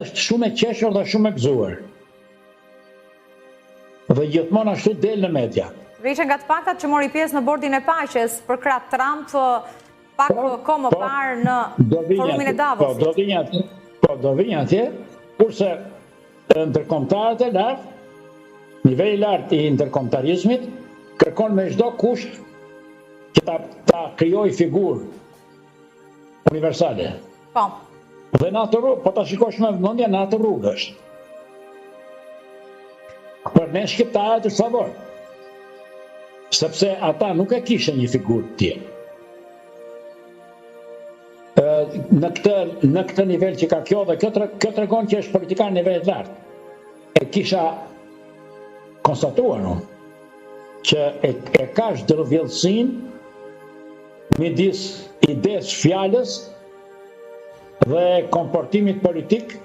është shumë e qeshur dhe shumë e gëzuar. Dhe gjithmonë ashtu del në media. Ishte nga të paktat që mori pjesë në bordin e paqes për krah Trump pak kohë më parë në forumin e Davosit. Do vinj atje, kurse ndërkombëtarët e lartë, niveli i lartë i ndërkombëtarizmit kërkon me çdo kusht që ta krijojë figurë universale. Po. Dhe në atë rrugë, po ta shikosh me vëmendje, në atë rrugë është. Për ne shqiptarët është favor. Sepse ata nuk e kishin një figurë të tillë. Në këtë nivel që ka kjo, dhe kjo tregon që është politikan në nivel të lartë. E kisha konstatuar unë që e ka zdrëvjellësinë midis idesë, fjalës dhe komportimit politik